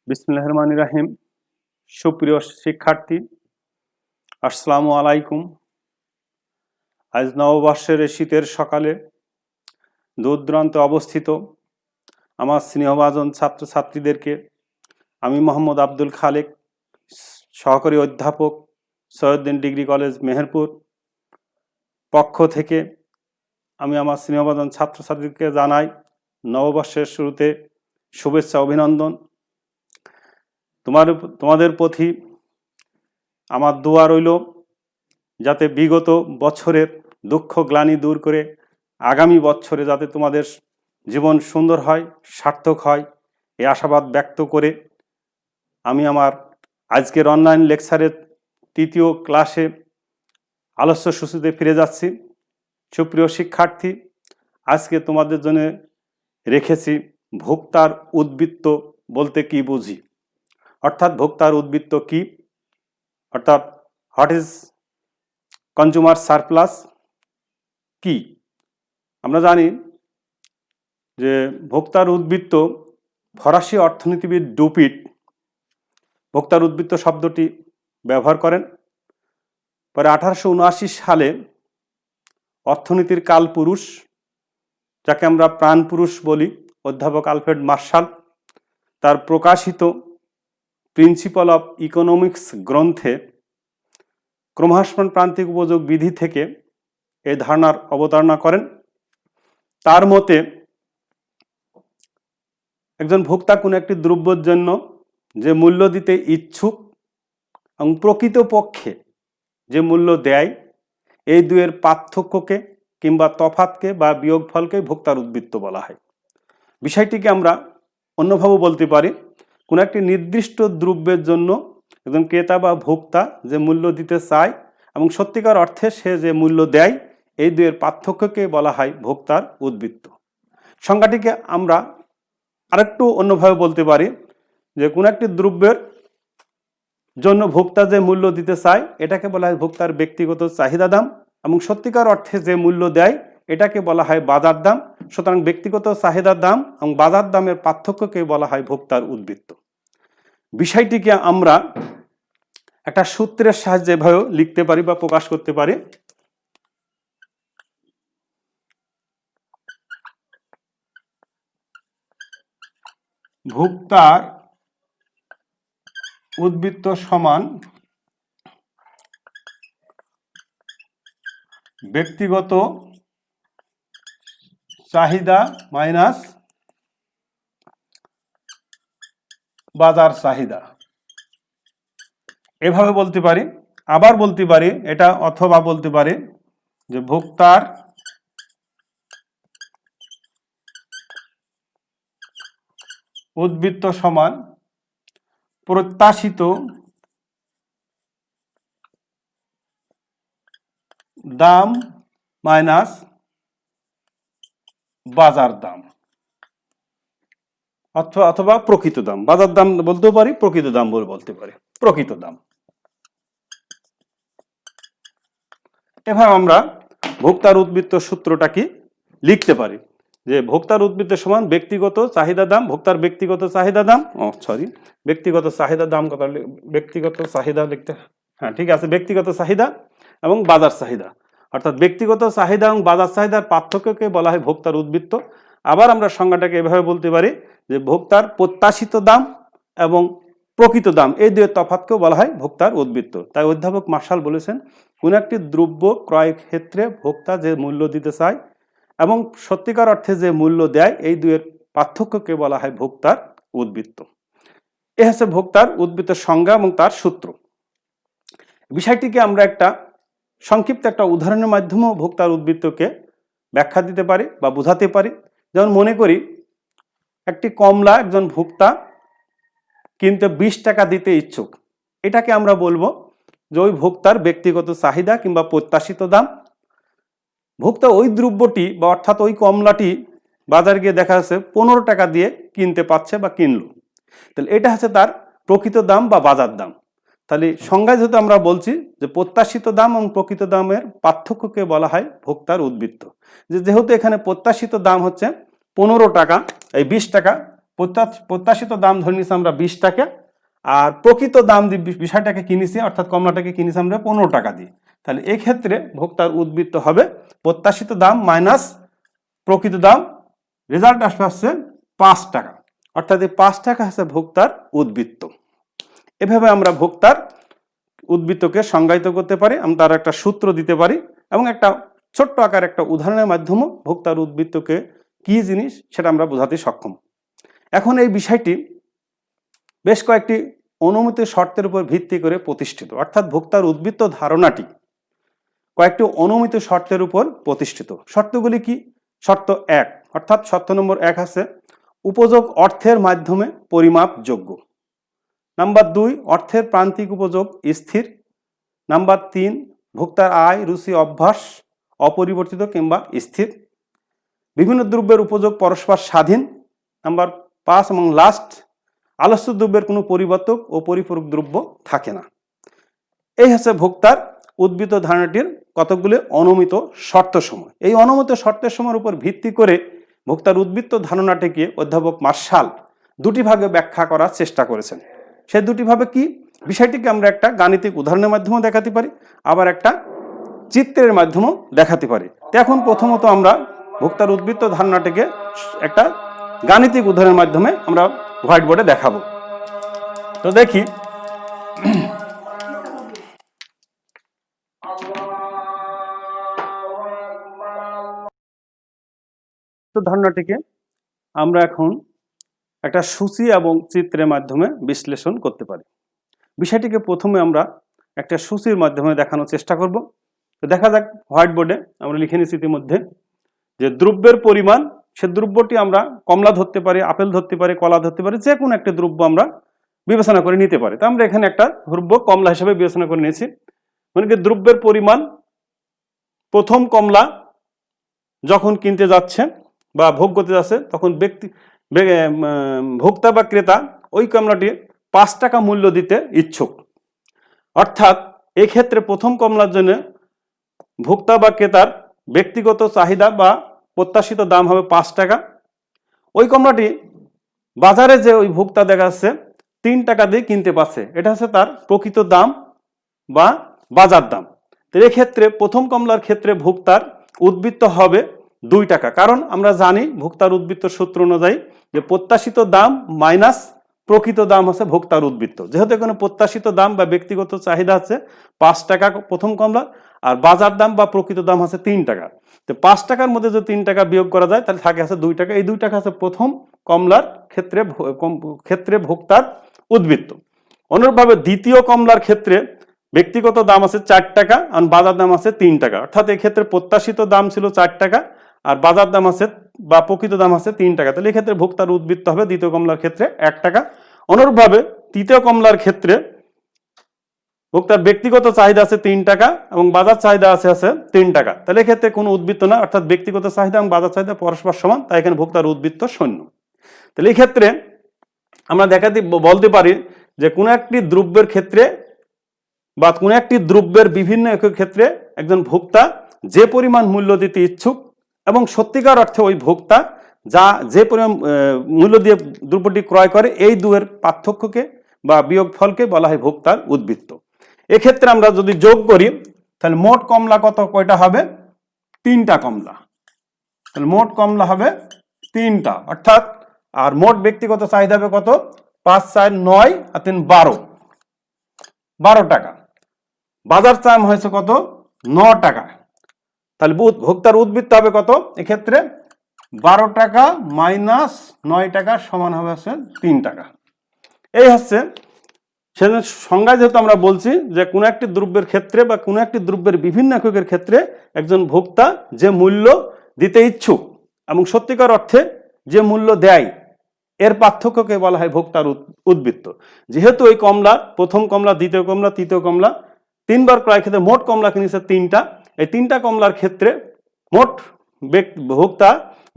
বিসমিল্লাহির রহমানির রহিম। সুপ্রিয় শিক্ষার্থী, আসসালামু আলাইকুম। আজ নববর্ষের শীতের সকালে দূর দূরান্তে অবস্থিত আমার স্নেহভাজন ছাত্রছাত্রীদেরকে আমি মোহাম্মদ আব্দুল খালেক, সহকারী অধ্যাপক, সৈয়দউদ্দিন ডিগ্রি কলেজ মেহেরপুর পক্ষ থেকে আমি আমার স্নেহভাজন ছাত্রছাত্রীদেরকে জানাই নববর্ষের শুরুতে শুভেচ্ছা, অভিনন্দন। তোমাদের প্রতি আমার দোয়া রইল যাতে বিগত বছরের দুঃখ গ্লানি দূর করে আগামী বছরে যাতে তোমাদের জীবন সুন্দর হয়, সার্থক হয়, এই আশাবাদ ব্যক্ত করে আমি আমার আজকের অনলাইন লেকচারের তৃতীয় ক্লাসে আলোচ্য সূচিতে ফিরে যাচ্ছি। সুপ্রিয় শিক্ষার্থী, আজকে তোমাদের জন্য রেখেছি ভোক্তার উদ্বৃত্ত বলতে কি বুঝি, অর্থাৎ ভোক্তার উদ্বৃত্ত কি, অর্থাৎ হোয়াট ইজ কনজিউমার সারপ্লাস কি। আমরা জানি যে ভোক্তার উদ্বৃত্ত ফরাসি অর্থনীতিবিদ ডুপিট ভোক্তার উদ্বৃত্ত শব্দটি ব্যবহার করেন। পরে 1879 সালে অর্থনীতির কালপুরুষ, যাকে আমরা প্রাণপুরুষ বলি, অধ্যাপক আলফ্রেড মার্শাল তার প্রকাশিত প্রিন্সিপাল অফ ইকোনমিক্স গ্রন্থে ক্রমহ্রাসমান প্রান্তিক উপযোগ বিধি থেকে এই ধারণার অবতারণা করেন। তার মতে একজন ভোক্তা কোনো একটি দ্রব্যের জন্য যে মূল্য দিতে ইচ্ছুক এবং প্রকৃতপক্ষে যে মূল্য দেয়, এই দুয়ের পার্থক্যকে কিংবা তফাৎকে বা বিয়োগফলকে ভোক্তার উদ্বৃত্ত বলা হয়। বিষয়টিকে আমরা অন্যভাবে বলতে পারি, কোনো একটি নির্দিষ্ট দ্রব্যের জন্য একজন ক্রেতা বা ভোক্তা যে মূল্য দিতে চায় এবং সত্যিকার অর্থে সে যে মূল্য দেয়, এই দুয়ের পার্থক্যকে বলা হয় ভোক্তার উদ্বৃত্ত। সংজ্ঞাটিকে আমরা আরেকটু অন্যভাবে বলতে পারি যে কোনো একটি দ্রব্যের জন্য ভোক্তা যে মূল্য দিতে চায় এটাকে বলা হয় ভোক্তার ব্যক্তিগত চাহিদা দাম, এবং সত্যিকার অর্থে যে মূল্য দেয় এটাকে বলা হয় বাজার দাম। সুতরাং ব্যক্তিগত চাহিদার দাম এবং বাজার দামের পার্থক্যকে বলা হয় ভোক্তার উদ্বৃত্ত। বিষয়টিকে আমরা একটা সূত্রের সাহায্যে এভাবে লিখতে পারি বা প্রকাশ করতে পারি। ভোক্তার উদ্বৃত্ত সমান ব্যক্তিগত চাহিদা মাইনাস বাজার চাহিদা, এভাবে বলতে পারি। আবার বলতে পারি এটা, অথবা বলতে পারি যে ভোক্তার উদ্বৃত্ত সমান প্রত্যাশিত দাম মাইনাস বাজার দাম, অথবা প্রকৃত দাম। বাজার দাম বলতেও পারি, প্রকৃত দাম বলতে পারি, প্রকৃত দাম। এভাবে আমরা ভোক্তার উদ্বৃত্ত সূত্রটাকে লিখতে পারি যে ভোক্তার উদ্বৃত্ত সমান ব্যক্তিগত চাহিদা দাম, ভোক্তার ব্যক্তিগত চাহিদা দাম, ব্যক্তিগত চাহিদা দাম, কথা ব্যক্তিগত চাহিদা লিখতে, হ্যাঁ ঠিক আছে, ব্যক্তিগত চাহিদা এবং বাজার চাহিদা, অর্থাৎ ব্যক্তিগত চাহিদা এবং বাজার চাহিদার পার্থক্যকে বলা হয় ভোক্তার উদ্বৃত্ত। আবার আমরা সংজ্ঞাটাকে এভাবে বলতে পারি যে ভোক্তার প্রত্যাশিত দাম এবং প্রকৃত দাম, এই দুয়ের তফাৎকেও বলা হয় ভোক্তার উদ্বৃত্ত। তাই অধ্যাপক মার্শাল বলেছেন, কোন একটি দ্রব্য ক্রয়ের ক্ষেত্রে ভোক্তা যে মূল্য দিতে চায় এবং সত্যিকার অর্থে যে মূল্য দেয়, এই দুয়ের পার্থক্যকে বলা হয় ভোক্তার উদ্বৃত্ত। এ হচ্ছে ভোক্তার উদ্বৃত্তের সংজ্ঞা এবং তার সূত্র। বিষয়টিকে আমরা একটা সংক্ষিপ্ত একটা উদাহরণের মাধ্যমেও ভোক্তার উদ্বৃত্তকে ব্যাখ্যা দিতে পারি বা বোঝাতে পারি। যেমন মনে করি একটি কমলা একজন ভোক্তা কিনতে 20 টাকা দিতে ইচ্ছুক, এটাকে আমরা বলবো যে ওই ভোক্তার ব্যক্তিগত চাহিদা কিংবা প্রত্যাশিত দাম। ভোক্তা ওই দ্রব্যটি বা অর্থাৎ ওই কমলাটি বাজারে গিয়ে দেখা যাচ্ছে 15 টাকা দিয়ে কিনতে পাচ্ছে বা কিনলো, তাহলে এটা হচ্ছে তার প্রকৃত দাম বা বাজার দাম। তাহলে সংজ্ঞায় যেহেতু আমরা বলছি যে প্রত্যাশিত দাম এবং প্রকৃত দামের পার্থক্যকে বলা হয় ভোক্তার উদ্বৃত্ত। যেহেতু এখানে প্রত্যাশিত দাম হচ্ছে 15 টাকা, এই 20 টাকা প্রত্যাশিত দাম ধরে নিচ্ছি আমরা 20 টাকা, আর প্রকৃত দাম দিয়ে বিষয়টাকে কিনেছি অর্থাৎ কমলাটাকে কিনেছি আমরা 15 টাকা দিয়ে। তাহলে এই ক্ষেত্রে ভোক্তার উদ্বৃত্ত হবে প্রত্যাশিত দাম মাইনাস প্রকৃত দাম, রেজাল্ট আসবে 5 টাকা, অর্থাৎ এই 5 টাকা হচ্ছে ভোক্তার উদ্বৃত্ত। এভাবে আমরা ভোক্তার উদ্বৃত্তকে সংজ্ঞায়িত করতে পারি, আমরা তার একটা সূত্র দিতে পারি এবং একটা ছোট্ট আকার একটা উদাহরণের মাধ্যমে ভোক্তার উদ্বৃত্তকে কি জিনিস সেটা আমরা বোঝাতে সক্ষম। এখন এই বিষয়টি বেশ কয়েকটি অনুমিত শর্তের উপর ভিত্তি করে প্রতিষ্ঠিত, অর্থাৎ ভোক্তার উদ্বৃত্ত ধারণাটি কয়েকটি অনুমিত শর্তের উপর প্রতিষ্ঠিত। শর্তগুলি কি? শর্ত 1, অর্থাৎ শর্ত নম্বর 1 আছে উপযোগ অর্থের মাধ্যমে পরিমাপযোগ্য। নাম্বার 2, অর্থের প্রান্তিক উপযোগ স্থির। নাম্বার 3, ভোক্তার আয়, রুচি, অভ্যাস অপরিবর্তিত কিংবা স্থির। বিভিন্ন দ্রব্যের উপযোগ পরস্পর স্বাধীন। নাম্বার 5 এবং লাস্ট, আলস্য দ্রব্যের কোনো পরিবর্তক ও পরিপূরক দ্রব্য থাকে না। এই হচ্ছে ভোক্তার উদ্বৃত্ত ধারণাটির কতকগুলি অনুমিত শর্তসমূহ। এই অনুমিত শর্তের সময়ের উপর ভিত্তি করে ভোক্তার উদ্বৃত্ত ধারণাটিকে অধ্যাপক মার্শাল দুটি ভাগে ব্যাখ্যা করার চেষ্টা করেছেন। সেই দুটি ভাবে কি? বিষয়টিকে আমরা একটা গাণিতিক উদাহরণের মাধ্যমে দেখাতে পারি, আবার একটা চিত্রের মাধ্যমেও দেখাতে পারি। এখন প্রথমত আমরা ভোক্তার উদ্বৃত্ত ধারণাটিকে একটা গাণিতিক উদাহরণের মাধ্যমে আমরা হোয়াইট বোর্ডে দেখাবো। তো দেখি ধারণাটিকে আমরা এখন একটা সূচি এবং চিত্রের মাধ্যমে বিশ্লেষণ করতে পারি। বিষয়টিকে প্রথমে আমরা একটা সূচির মাধ্যমে দেখানোর চেষ্টা করব। তো দেখা যাক, হোয়াইট বোর্ডে আমরা লিখে নিচ্ছি ইতিমধ্যে যে দ্রব্যের পরিমাণ, সে দ্রব্যটি আমরা কমলা ধরতে পারি, আপেল ধরতে পারি, কলা ধরতে পারি, যে কোনো একটা দ্রব্য আমরা বিবেচনা করে নিতে পারি। তো আমরা এখানে একটা দ্রব্য কমলা হিসেবে বিবেচনা করে নিয়েছি। মানে কি, দ্রব্যের পরিমাণ, প্রথম কমলা যখন কিনতে যাচ্ছে বা ভোগ করতে যাচ্ছে তখন ভোক্তা বা ক্রেতা ওই কমলাটি 5 টাকা মূল্য দিতে ইচ্ছুক। অর্থাৎ এক্ষেত্রে প্রথম কমলার জন্য ভোক্তা বা ক্রেতার ব্যক্তিগত চাহিদা বা প্রত্যাশিত দাম হবে 5 টাকা। ওই কমলাটি বাজারে যে ওই ভোক্তা দেখা যাচ্ছে 3 টাকা দিয়ে কিনতে পারছে, এটা হচ্ছে তার প্রকৃত দাম বা বাজার দাম। তো এক্ষেত্রে প্রথম কমলার ক্ষেত্রে ভোক্তার উদ্বৃত্ত হবে 2 টাকা, কারণ আমরা জানি ভোক্তার উদ্বৃত্ত সূত্র অনুযায়ী যে প্রত্যাশিত দাম মাইনাস প্রকৃত দাম হচ্ছে ভোক্তার উদ্বৃত্ত। যেহেতু এখানে প্রত্যাশিত দাম বা ব্যক্তিগত চাহিদা আছে 5 টাকা প্রথম কমলা, আর বাজার দাম বা প্রকৃত দাম আছে 3 টাকা। তো 5 টাকার মধ্যে যদি 3 টাকা বিয়োগ করা যায় তাহলে থাকে আছে 2 টাকা। এই 2 টাকা আছে প্রথম কমলার ক্ষেত্রে ভোক্তার উদ্বৃত্ত। অনুরূপভাবে দ্বিতীয় কমলার ক্ষেত্রে ব্যক্তিগত দাম আছে 4 টাকা আর বাজার দাম আছে 3 টাকা। অর্থাৎ এই ক্ষেত্রে প্রত্যাশিত দাম ছিল 4 টাকা আর বাজার দাম আছে বা প্রকৃত দাম আছে 3 টাকা। তাহলে এই ক্ষেত্রে ভোক্তার উদ্বৃত্ত হবে দ্বিতীয় কমলার ক্ষেত্রে 1 টাকা। অনুরূপভাবে তৃতীয় কমলার ক্ষেত্রে ভোক্তার ব্যক্তিগত চাহিদা আছে 3 টাকা এবং বাজার চাহিদা আছে 3 টাকা। তাহলে এক্ষেত্রে কোনো উদ্বৃত্ত না, অর্থাৎ ব্যক্তিগত চাহিদা এবং বাজার চাহিদা পরস্পর সমান, তাই এখানে ভোক্তার উদ্বৃত্ত শূন্য। তাহলে এই ক্ষেত্রে আমরা বলতে পারি যে কোনো একটি দ্রব্যের ক্ষেত্রে বা কোনো একটি দ্রব্যের বিভিন্ন একক ক্ষেত্রে একজন ভোক্তা যে পরিমাণ মূল্য দিতে ইচ্ছুক এবং সত্যিকার অর্থে ওই ভোক্তা যে পরিমাণ মূল্য দিয়ে দ্রব্যটি ক্রয় করে, এই দুয়ের পার্থক্যকে বা বিয়োগফলকে বলা হয় ভোক্তার উদ্বৃত্ত। এক্ষেত্রে আমরা যদি যোগ করি তাহলে মোট কমলা কয়টা হবে? 3টা কমলা। তাহলে মোট কমলা হবে 3টা, অর্থাৎ আর মোট ব্যক্তিগত চাহিদা হবে কত? 5, 4, 9 আর 3, 12 টাকা। বাজার দাম হয়েছে কত? 9 টাকা। তাহলে ভোক্তার উদ্বৃত্ত হবে কত? এক্ষেত্রে 12 টাকা মাইনাস 9 টাকা সমান হবে 3 টাকা। এই হচ্ছে সেজন্য সংজ্ঞায় যেহেতু আমরা বলছি যে কোনো একটি দ্রব্যের ক্ষেত্রে বা কোনো একটি দ্রব্যের বিভিন্ন এককের ক্ষেত্রে একজন ভোক্তা যে মূল্য দিতে ইচ্ছুক এবং সত্যিকার অর্থে যে মূল্য দেয়, এর পার্থক্যকে বলা হয় ভোক্তার উদ্বৃত্ত। যেহেতু এই কমলা, প্রথম কমলা, দ্বিতীয় কমলা, তৃতীয় কমলা 3 বার ক্রয় ক্ষেত্রে মোট কমলা কিনেছে 3টা, এই 3টা কমলার ক্ষেত্রে মোট ভোক্তা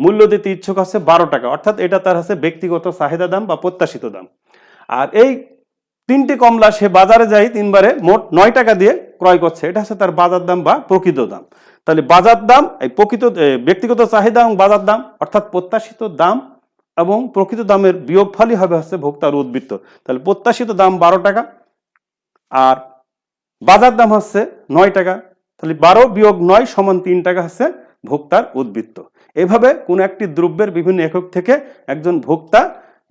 মূল্য দিতে ইচ্ছুক আছে 12 টাকা, অর্থাৎ এটা তার আছে ব্যক্তিগত চাহিদা দাম বা প্রত্যাশিত দাম। আর এই 3টি কমলা সে বাজারে যায় 3 বারে মোট 9 টাকা দিয়ে ক্রয় করছে, এটা হচ্ছে তার বাজার দাম বা প্রকৃত দাম। তাহলে বাজার দাম, এই প্রকৃত ব্যক্তিগত চাহিদা এবং বাজার দাম অর্থাৎ প্রত্যাশিত দাম এবং প্রকৃত দামের বিয়োগফলই হবে হচ্ছে ভোক্তার উদ্বৃত্ত। তাহলে প্রত্যাশিত দাম 12 টাকা আর বাজার দাম হচ্ছে 9 টাকা, তাহলে 12 বিয়োগ 9 সমান 3 টাকা হচ্ছে ভোক্তার উদ্বৃত্ত। এভাবে কোনো একটি দ্রব্যের বিভিন্ন একক থেকে একজন ভোক্তা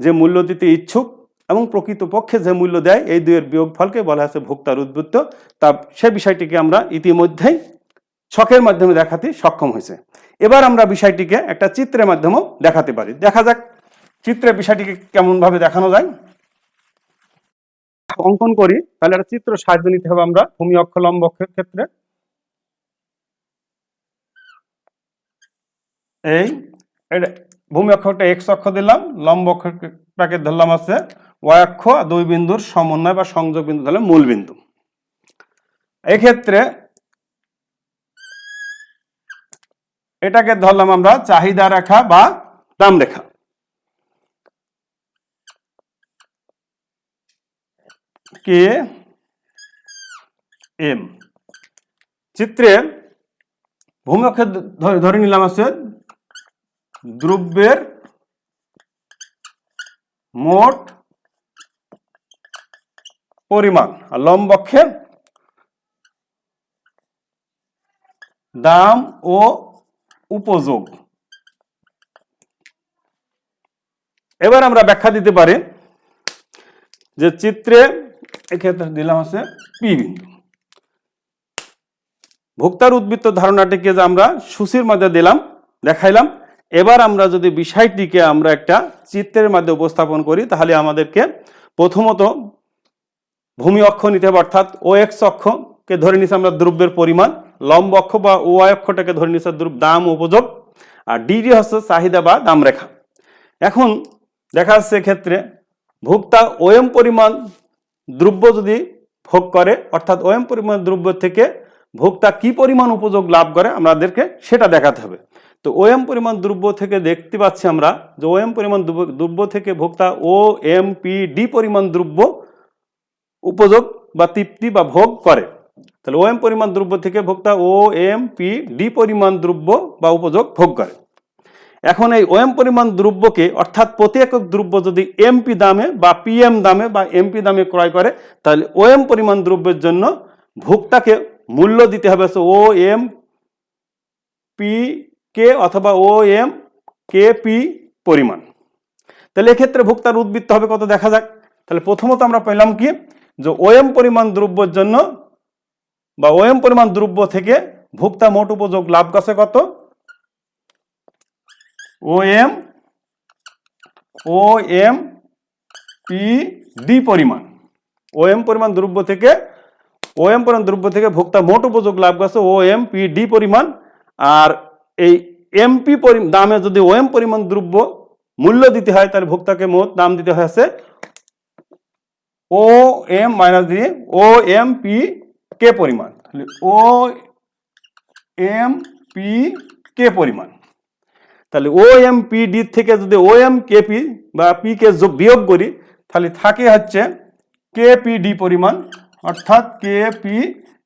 যে মূল্য দিতে ইচ্ছুক এবং প্রকৃতপক্ষে যে মূল্য দেয়, এই দুইয়ের বিয়োগফলকে বলা হচ্ছে ভোক্তার উদ্বৃত্ত। তা সে বিষয়টিকে আমরা ইতিমধ্যেই ছকের মাধ্যমে দেখাতে সক্ষম হয়েছে। এবার আমরা বিষয়টিকে একটা চিত্রের মাধ্যমেও দেখাতে পারি। দেখা যাক চিত্রে বিষয়টিকে কেমন ভাবে দেখানো যায়। অঙ্কন করি, তাহলে একটা চিত্র সাহায্য নিতে হবে আমরা ভূমি অক্ষ লম্ব অক্ষের ক্ষেত্রে। এই ভূমি অক্ষটা এক্স অক্ষ দিলাম, লম্ব অক্ষটাকে ধরলাম আছে ওয়াই অক্ষ, দুই বিন্দুর সমন্বয় বা সংযোগ বিন্দু ধরলাম মূল বিন্দু। এক্ষেত্রে এটাকে ধরলাম আমরা চাহিদা রেখা বা দাম রেখা। কে এম চিত্রে ভূমি অক্ষে ধরে নিলাম আছে দ্রব্যের মোট পরিমাণ, আর লম্ব অক্ষে দাম ও উপযোগ। এবার আমরা ব্যাখ্যা দিতে পারি যে চিত্রে এক্ষেত্রে দিলাম আছে পি বিন্দু। ভোক্তার উদ্বৃত্ত ধারণাটিকে যে আমরা সূচির মধ্যে দিলাম, দেখাইলাম। এবার আমরা যদি বিষয়টিকে আমরা একটা চিত্রের মধ্যে উপস্থাপন করি, তাহলে আমাদেরকে প্রথমত ভূমি অক্ষ নিতে হবে, অর্থাৎ ও এক্স অক্ষকে ধরে নিচ্ছি আমরা দ্রব্যের পরিমাণ, লম্ব অক্ষ বা ওয়াই অক্ষটাকে ধরে নিচ্ছি দাম উপযোগ, আর ডিডি হচ্ছে চাহিদা বা দাম রেখা। এখন দেখা যাচ্ছে ক্ষেত্রে ভোক্তা ওএম পরিমাণ দ্রব্য যদি ভোগ করে, অর্থাৎ ওএম পরিমাণ দ্রব্য থেকে ভোক্তা কি পরিমাণ উপযোগ লাভ করে আমাদেরকে সেটা দেখাতে হবে। তো ওএম পরিমাণ দ্রব্য থেকে দেখতে পাচ্ছি আমরা যে ওএম পরিমাণ দ্রব্য থেকে ভোক্তা ও এম পি ডি পরিমাণ দ্রব্য উপযোগ বা তৃপ্তি বা ভোগ করে। তাহলে ওএম পরিমাণ দ্রব্য থেকে ভোক্তা ও এম পি ডি পরিমাণ দ্রব্য বা উপযোগ ভোগ করে। এখন এই ওএম পরিমাণ দ্রব্যকে, অর্থাৎ প্রতি একক দ্রব্য যদি এমপি দামে বা পিএম দামে বা এমপি দামে ক্রয় করে, তাহলে ওএম পরিমাণ দ্রব্যের জন্য ভোক্তাকে মূল্য দিতে হবে ও এম পি কে অথবা ও এম কে পি পরিমাণ। তাহলে এক্ষেত্রে ভোক্তার উদ্বৃত্ত হবে কত দেখা যাক। তাহলে প্রথমত আমরা পেলাম কি যে ওএম পরিমাণ দ্রব্যের জন্য বা ওএম পরিমাণ দ্রব্য থেকে ভোক্তা মোট উপযোগ লাভ করছে কত, ও এম পি ডি পরিমাণ। ওএম পরিমাণ দ্রব্য থেকে ভোক্তা মোট উপযোগ লাভ করছে ও এম পি ডি পরিমাণ। আর এই এমপি দামে যদি ওএম পরিমাণ দ্রব্য মূল্য দিতে হয়, তাহলে ভোক্তাকে মোট দাম দিতে হয়েছে ও এম মাইনাস দিয়ে ও এম পি কে পরিমাণ। ও এম পি কে পরিমাণ। তাহলে ও এম পি ডি থেকে যদি ও এম কে পি বা পি কে বিয়োগ করি, তাহলে থাকে হচ্ছে কে পি ডি পরিমাণ, অর্থাৎ কে পি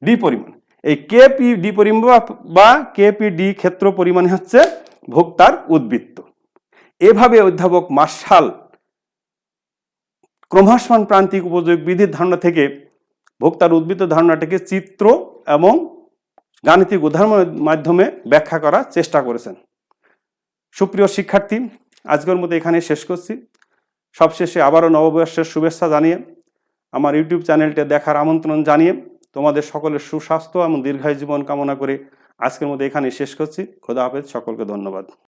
ডি পরিমাণ। এই কে পি ডি পরিমাণ বা কে পি ডি ক্ষেত্র পরিমাণ হচ্ছে ভোক্তার উদ্বৃত্ত। এভাবে অধ্যাপক মার্শাল ক্রমহ্রাসমান প্রান্তিক উপযোগ বিধির ধারণা থেকে ভোক্তার উদ্বৃত্ত ধারণাটিকে চিত্র এবং গাণিতিক উদাহরণের মাধ্যমে ব্যাখ্যা করার চেষ্টা করেছেন। সুপ্রিয় শিক্ষার্থী, আজকের মতো এখানে শেষ করছি। সবশেষে আবারও নববর্ষের শুভেচ্ছা জানিয়ে, আমার ইউটিউব চ্যানেলটি দেখার আমন্ত্রণ জানিয়ে, তোমাদের সকলের সুস্বাস্থ্য এবং দীর্ঘায়ু জীবন কামনা করে আজকের মতো এখানে শেষ করছি। খোদা হাফেজ, সকলকে ধন্যবাদ।